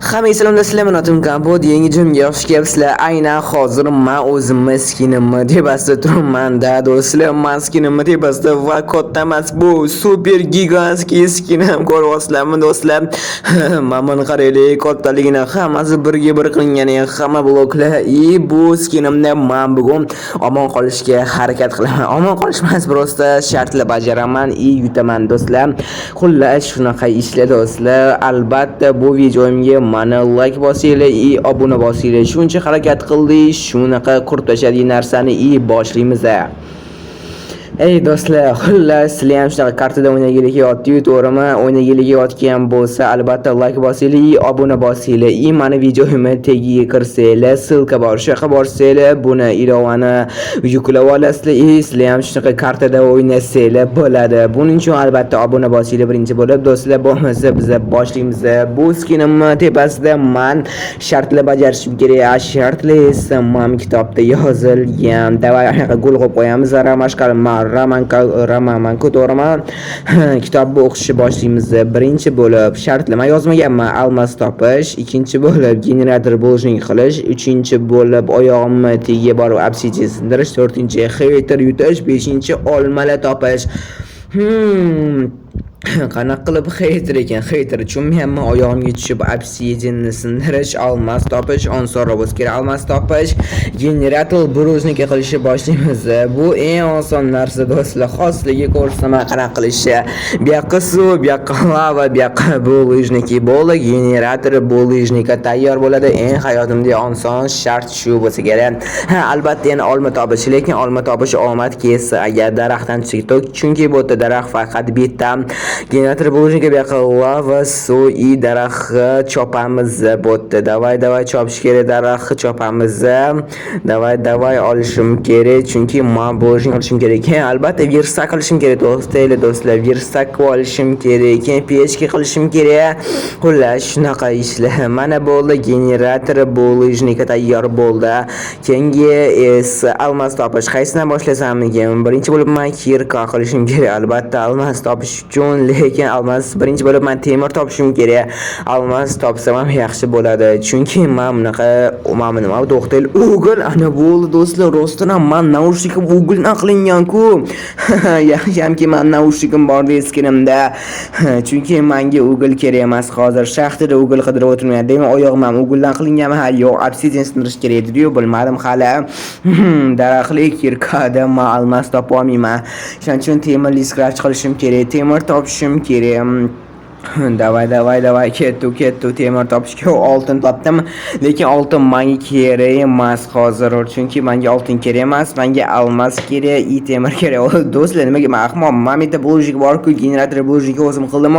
Hamma salomda sizlar notim Kampod yangi jumga xush kelibsizlar. Aynan hozir men o'zimni skinimni tepasida turibman da do'stlar. Men skinimni tepasida va katta emas bu super gigantskiy skinim ko'ryapsizlarmi do'stlar? Mana qaraylik, kattaligini hammasi birga bir qilingani hamma bloklar. Bu skinimni men bugun omon qolishga harakat qilaman. Omon qolish emas, prosta shartlar bajaraman, yutaman do'stlar. Xullas shunaqa ishlar do'stlar. Albatta bu videomga mana like bosinglar, obuna bosinglar. Shuncha harakat qildik, shunaqa qurtashadigan narsani boshlaymiz. Ey do'stlar, xullas sizlar ham shunaqa kartada o'ynagilik yotdi-yu, to'g'rimi? O'ynagilik yotgan bo'lsa, albatta like bosinglar, obuna bosinglar. Mana videomni tagiga kirsanglar, ссылка bor. Shu yoqqa borsanglar, buni ilovani yuklab olasizlar. Sizlar ham shunaqa kartada o'ynasanglar bo'ladi. Buning uchun albatta obuna bosinglar birinchi bo'lib, do'stlar, bo'lmasa biz boshlaymiz. Bu skinimni tepasida men shartlar bajarishim kerak. Shartlar esa men kitobda yozilgan. Davay gol qo'yib qo'yamiz. Ramanko to'g'rimi? Kitobni o'qishni boshlaymiz. Birinchi bo'lib shartlar yozmaganman, almas topish, ikkinchi bo'lib generator bo'lishni qilish, uchinchi bo'lib oyog'imni tagiga borib obsidian sindirish, to'rtinchi hater yutish, beshinchi olmalar topish. Qanaqa qilib hater ekan? Hater tushunmayapman. Oyog'imga tushib obsidianni sindirish, almas topish, osonroq bo'lsa kerak. Almas topish, generator brujniki qilishni boshlaymiz. Bu eng oson narsa do'stlar. Xosligi ko'rsatma qanaqa qilishi. Bu yoqqa suv, bu yoqqa lava, bu yoqqa brujniki bo'ldi. Generator brujnika tayyor bo'ladi. Eng hayotimda oson shart shu bo'lsa kerak. Albatta yana olma topish, lekin olma topish omad kelsa agar daraxtdan chiqdi, chunki bu yerda daraxt faqat bitta. Generator bo'lishga bu yoqqa lava, suv, daraxtni chopamiz bo'tdi. Davay chopish kerak, daraxtni chopamiz. Davay olishim kerak, chunki men bo'lishni olishim kerak. Albatta versak qilishim kerak do'stlar, versak olishim kerak, pechka qilishim kerak. Xullas shunaqa ishlar. Mana bo'ldi, generator bo'lishga tayyor bo'ldi. Keyingi esa almas topish. Qaysidan boshlasamikin? Birinchi bo'lib men kirka qilishim kerak. Albatta almas topish uchun, lekin almas birinchi bo'lib men temir topishim kerak. Almas topsam ham yaxshi bo'ladi, chunki men bunaqa nima to'xtayl o'g'il ana bo'ldi do'stlar. Rostdan ham men naushnikim o'g'ildan qilingan-ku. Yaxshiyamki men naushnikim bor eskinimda. Chunki menga o'g'il kerak emas hozir. Shaxtida o'g'il qidirib o'tirmayman. Demak, oyog'im ham o'g'ildan qilinganmi? Ha, yo'q, obsidian sindirish kerak edi-yu, bilmadim hali. Daraxtli kirkada men almas topa olmayman. Shuning uchun temirli scratch qilishim kerak. Temir topishim kerak. Davay ketdi temir topishga oltin topdim, lekin oltin menga kerak emas hozir, chunki menga oltin kerak emas, menga almas kerak, temir kerak. Do'stlar, nimaga men ahmoq? Mamita bo'lishga bor-ku, generator bo'lishga o'zim qildim.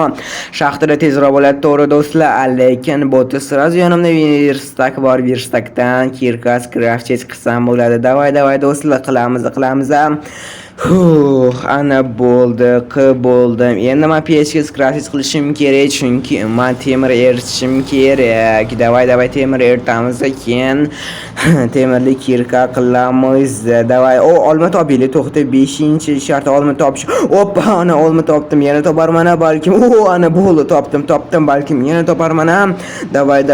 Shaxtada tezroq bo'ladi, to'g'ri do'stlar, lekin bo'ti sirazi yonimda verstak bor, verstakdan kirkas craft qilsam bo'ladi. Davay do'stlar, qilamiz. Ana bo'ldi, bo'ldim. Endi men pechka scratch qilishim kerak, chunki men temir eritishim kerak. Davay temir eritamiz, keyin temirli kirka qilamiz. Davay, olma topaylik, to'xta, 5-shart olma topish. Oppa, ana olma topdim, yana toparman balkim. Ana bo'ldi, topdim, balkim yana toparman ham. Davay.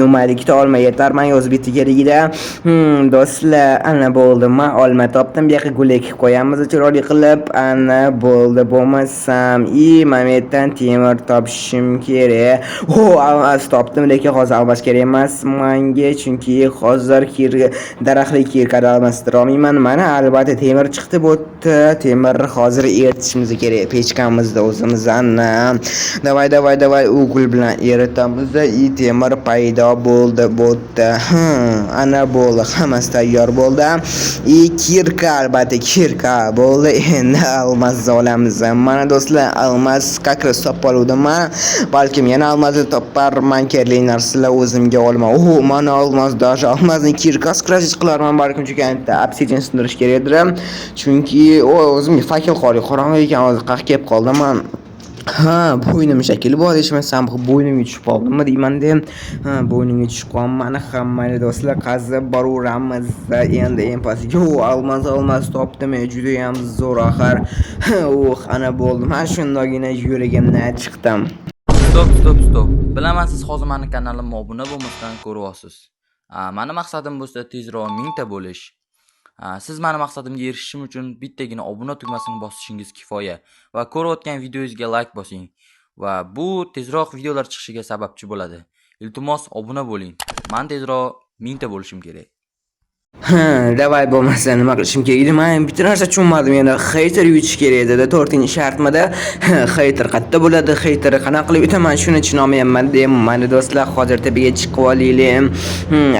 Numarikda olma yetar, men yozib bitganligida. Do'stlar, ana bo'ldi, men olma topdim. Gulek qo'yamiz chiroyli qilib. Ana bo'ldi, bo'lmasam mametdan temir topishim kerak. Almas topdim, lekin hozir almas kerak emas menga, chunki hozir daraxtli kirkada almashtira olmayman. Mana albatta temir chiqdi, bo'tdi. Temir hozir eritishimiz kerak pechkamizda o'zimizdan. Davay o'g'il bilan eritamiz. Temir paydo bo'ldi, bo'tdi. Ana bo'ldi, hammasi tayyor bo'ldi. Albatta kirka bo'ldi. Endi almas olamiz. Mana do'stlar, almas kakra topoldim. Balkim yana almasni toparman, kerakli narsalar o'zimga olaman. Mana almas, даже almasni kirka scratch qilarman balkim, chunki obsidian sindirish kerakdir. Chunki o'zimga fakil qorong'i ekan, hozir qaq kelib qoldim. Bo'ynim shakli bor, eshitmasam bo'ynimga tushib qoldimmi deyman-da. Bo'ynimga tushib qolman. Hammani do'stlar qazib boraveramiz. Endi pastga almas topdim, juda ham zo'r axir. Ana bo'ldi. Men shundagina yuragimdan chiqdim. Stop. Bilaman siz hozir meni kanalimga obuna bo'lmasdan ko'ryapsiz. Meni maqsadim bo'lsa tezroq 1000 ta bo'lish. Siz meni maqsadimga erishishim uchun bittagina obuna tugmasini bosishingiz kifoya va ko'rayotgan videoyingizga like bosing va bu tezroq videolar chiqishiga sababchi bo'ladi. Iltimos obuna bo'ling. Men tezroq 1000 ta bo'lishim kerak. Davay bo'lmasa nima qilishim kerak edi? Men bitta narsa tushunmadim. Yana hater yutish kerak edi. 4-shartmada hater qayerda bo'ladi? Hater qanaqa qilib yutaman? Shuni tushunolmayapman deyman. Mana do'stlar, hozir tepaga chiqib olaylik.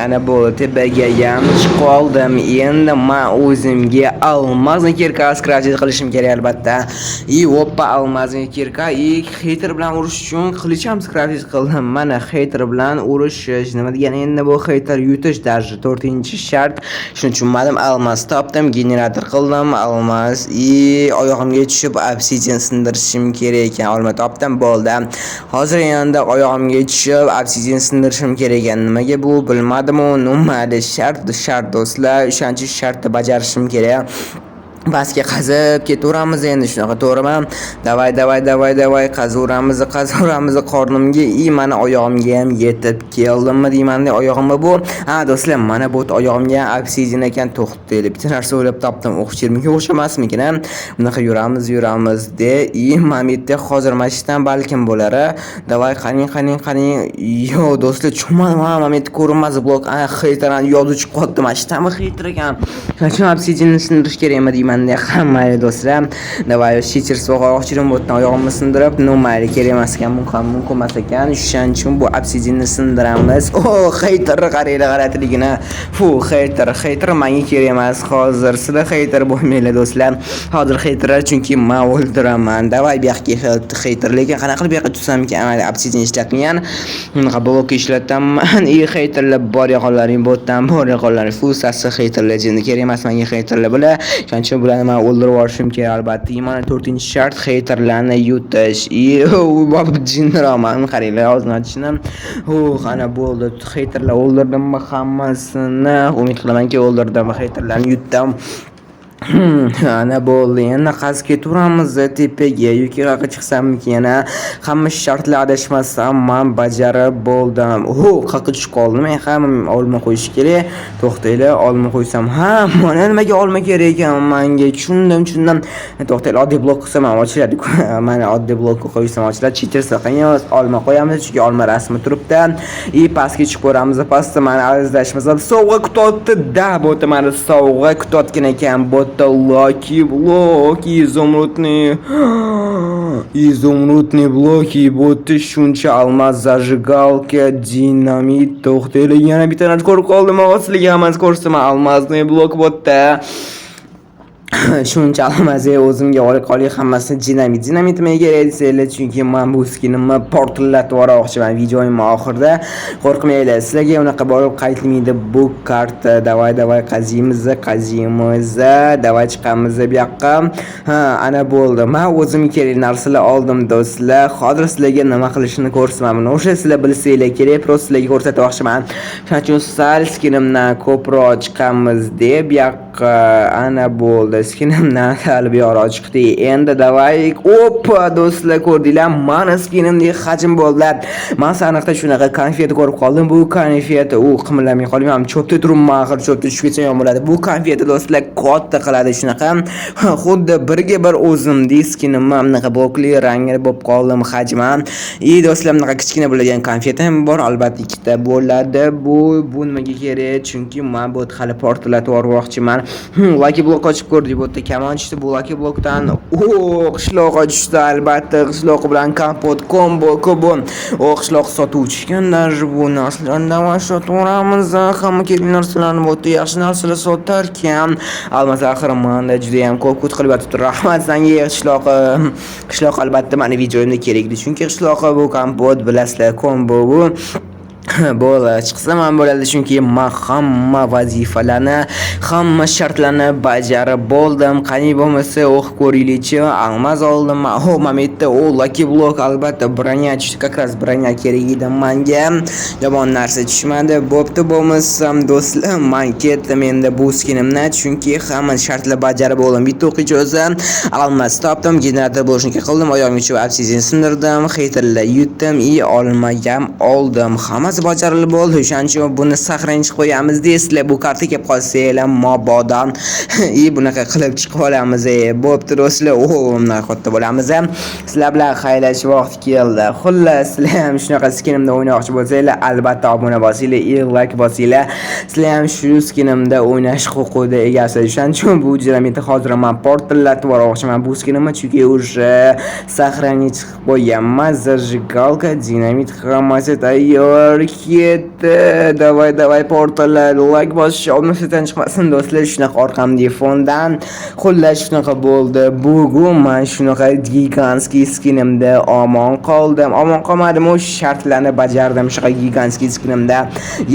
Ana bu tepaga ham chiqib oldim. Endi men o'zimga almazning kirkasi krafting qilishim kerak albatta. Hoppa, almazning kirka. Hater bilan urush uchun qilich ham krafting qildim. Mana hater bilan urushish nima degani? Endi bu hater yutish darji 4-shart. Shuni tushunmadim. Almas topdim, generator qildim, almas oyog'imga tushib obsidian sindirishim kerak ekan. Olma topdim, bo'ldi. Hozir endi oyog'imga tushib obsidian sindirishim kerak ekan. Nimaga bu bilmadim-u, nomadi shart do'stlar. 3-shartni bajarishim kerak. Basga qazib ketaveramiz endi, shunaqa to'g'rimi? Davay qazaveramiz, qornimga mana oyog'imga ham yetib keldimmi deymanda, oyog'imga bu. Do'stlar, mana bu oyog'imga ham obsidian ekan. To'xtaylik, bitta narsa o'ylab topdim. O'xshirmikin, o'xshamasmikin? Bunaqa yuramiz de, mamette hozir mashinadan balkim bo'lar. Davay, qaning. Yo, do'stlar, tushunmadim, mamette ko'rinmas blok. Xeytaran yozuvchi qotdi, mashinami xeytar ekan. Qachon obsidian sindirish kerakmi deyman. Hamma do'stlar, davay shichir so'g'oqchirim bo'tdan oyog'imni sindirib, nomali kerak emas ekan, mumkin emas ekan. Shuning uchun bu obsidianni sindiramiz. Hater qarayligina. Hater menga kerak emas. Hozir sizlar hater bo'lmanglar do'stlar. Hozir haterlar chunki men o'ldiraman. Davay bu yoqqa hater, lekin qanaqa qilib bu yoqqa tushsam ekan, obsidian ishlatmagan. Bunaqa blok ishlataman. Haterlar bor yoqlaring bo'tdan, Fusasi hater legend kerak emas menga haterlar bo'lar. Shuning bularni men o'ldirib yuborishim kerak albatta. Mana 4-shart haterlarni yutish. Jinroman qaranglar, o'zini ochishim. Ana bo'ldi. Haterlar o'ldirdimmi hammasini? Umid qilamanki o'ldirdim va haterlarni yutdim. Ana bo'ldi. Endi qazib ketaveramiz tepaga. Yoki qayerga chiqsammikin yana hamma shartlar adashmasam men bajarib bo'ldim. Qayerga tushib qoldim. Men ham olma qo'yish kerak. To'xtaylar, olma qo'ysam. Mana nimaga olma kerak ekan menga? Tushundim. To'xtaylar, oddiy blok qilsam ham ochiladi. Mana oddiy blok qo'ysam ochiladi. Cheatersa qaniyos olma qo'yamiz, chunki olma rasmi turibdi. Pastga chiqib ko'ramiz. Pastda mana arzlashmasa sovg'a kutotdi. Bo'ta mana sovg'a kutotgan ekan. Lucky bloki изумрудный bloki bo'ti shuncha almas, zажигалка, dinamit. To'xtaylik, yana bitta narsa ko'rib qoldim. Sizlarga hammasi ko'rsam, almasli blok bo'tda. Shuncha almazga o'zimga olib qolib hammasini dinamit nima kerak desanglar, chunki men bu skinimni portlatib yubormoqchiman videoyimning oxirida. Qo'rqmanglar, sizlarga unaqa borib qaytmaydi bu karta. Davay qaziymiz, davay chiqamiz bu yoqqa. Ana bo'ldi. Men o'zim kerak narsalar oldim do'stlar. Hozir sizlarga nima qilishini ko'rsataman. O'sha sizlar bilsanglar kerak, просто sizlarga ko'rsatmoqchiman. Shuning uchun sal skinimdan ko'proq chiqamiz deb bu yoqqa. Ana bo'ldi. Skinimdan salib yora chiqdi. Endi davay. Oppa do'stlar, ko'rdinglar, mana skinimdek hajm bo'ldi. Men saniqda shunaqa konfet ko'rib qoldim. Bu konfet qimillamay qolmayman. Cho'pda turibman, axir cho'pda tushib ketsam ham bo'ladi. Bu konfet do'stlar katta qiladi shunaqa. Xuddi birga bir o'zimdek skinim bunaqa blokli rangli bo'lib qoldim hajman. Do'stlar, bunaqa kichkina bo'ladigan konfet ham bor, albatta ikkita bo'ladi. Bu nimaga kerak? Chunki men bu hali portlatib yubormoqchiman. Lucky blok ochib ko'rdik. Bu kamon tushdi bu Lucky blokdan. Qishloqqa tushdi albatta. Qishloq bilan kompot kombo. Qishloq sotuvchi ekan, даже bu narsalardan sotaveramiz. Hamma kerak narsalarni bo'tda yaxshi narsalar sotar ekan. Albatta axir menda juda ham ko'p qilib yotibdi. Rahmat senga qishloq albatta meni videoimda kerakli. Chunki qishloq bu kompot bilasizlar, kombo bu. bo'la chiqsam ham bo'ladi, chunki men hamma vazifalarni, hamma shartlarni bajarib bo'ldim. Qani bo'lmasa o'qib ko'ringlarchi. Almaz oldim. Momentda o Lucky Block albatta bronya tushdi. Как раз bronya kerak edi menga. Yomon narsa tushmadi. Bo'pti bo'lmasam do'stlar, men ketdim endi bu skinimni, chunki hamma shartlar bajarib bo'ldim. Bitta o'quvchi o'zi almas topdim, generator bo'lishni qildim, oyog'imga tushib obsidian sindirdim, haterlar yutdim, olmagam oldim. Hammasi bajarilib bo'ldi. O'shaning uchun buni sahraga chiqib qo'yamiz deysizlar. Bu karta kelib qolsanglar mobodan bunaqa qilib chiqib olamiz. Bo'pti do'stlar, bundan katta bo'lamiz. Sizlar bilan xayrlash vaqti keldi. Xullas, sizlar ham shunaqa skinimda o'ynamoqchi bo'lsanglar, albatta obuna bosinglar, like bosinglar. Sizlar ham shu skinimda o'ynash huquqida egasizlar. O'shaning uchun bu dinamitni hozir men portallatib yubormoqchiman bu skinimni, chunki o'sha sahraga chiqib qo'yganman. Zajgalka, dinamit hammasi tayyor. Ketdi. Davay portallar, like bosish, obunasidan chiqmasin do'stlar, shunaqa orqamdagi fondan. Xullas shunaqa bo'ldi. Bugun men shunaqa gigantskiy skinimda omon qoldim. Omon qolmadim, o'sha shartlarni bajardim shunaqa gigantskiy skinimda.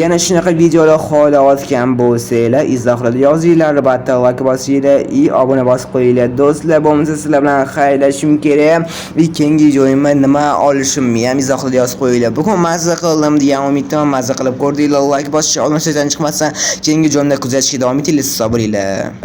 Yana shunaqa videolar xohlayotgan bo'lsanglar, izohlarda yozinglar, albatta like bosinglar, obuna bosib qo'yinglar do'stlar. Bo'lmasa sizlar bilan xayrlashim kerak. Keyingi videoyimda nima olishimni ham izohlarda yozib qo'yinglar. Bugun mazza qildim degan umiddaman. Mazza qilib ko'rdinglar, like bosish, olmasdan chiqmasa, keyingi videomda kuzatishga davom etinglar, hisob bo'linglar.